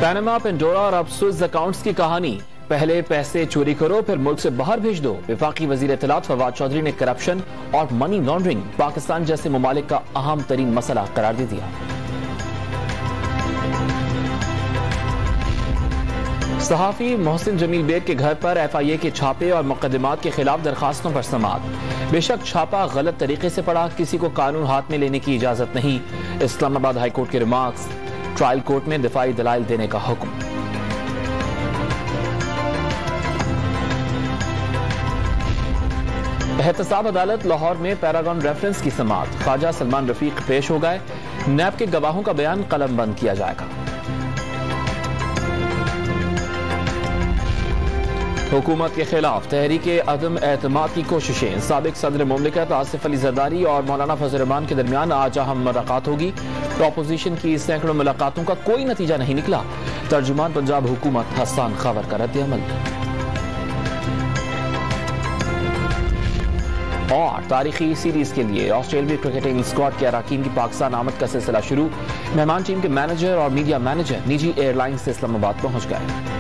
Panama, Pandora और अब Swiss accounts की कहानी। पहले पैसे चोरी करो फिर मुल्क से बाहर भेज दो। वफाकी वजीर इत्तलात फवाद चौधरी ने करप्शन और मनी लॉन्ड्रिंग पाकिस्तान जैसे ममालिक का अहम तरीन मसला करार दे दिया। सहाफी मोहसिन जमील बेग के घर पर FIA के छापे और मुकदमात के खिलाफ दरखास्तों पर समाअत। बेशक छापा गलत तरीके से पड़ा, किसी को कानून हाथ में लेने की इजाजत नहीं। इस्लामाबाद हाई कोर्ट के रिमार्क्स, ट्रायल कोर्ट में दिफाई दलाइल देने का हुक्म। एहतसाब अदालत लाहौर में पैरागॉन रेफरेंस की समाअत। ख्वाजा सलमान रफीक पेश हो गए। नैब के गवाहों का बयान कलमबंद किया जाएगा। हुकूमत के खिलाफ तहरीके अदम एतमाद की कोशिशें। साबिक सदर मुमलिकत आसिफ अली जरदारी और मौलाना फजल रहमान के दरमियान आज अहम मुलाकात होगी। अपोजिशन की सैकड़ों मुलाकातों का कोई नतीजा नहीं निकला। तर्जुमान पंजाब हुकूमत हसन खबर का रद्द-ए-अमल। और तारीखी सीरीज के लिए ऑस्ट्रेलियाई क्रिकेटिंग स्क्वाड के अरकान की पाकिस्तान आमद का सिलसिला शुरू। मेहमान टीम के मैनेजर और मीडिया मैनेजर निजी एयरलाइन से इस्लामाबाद पहुंच गए।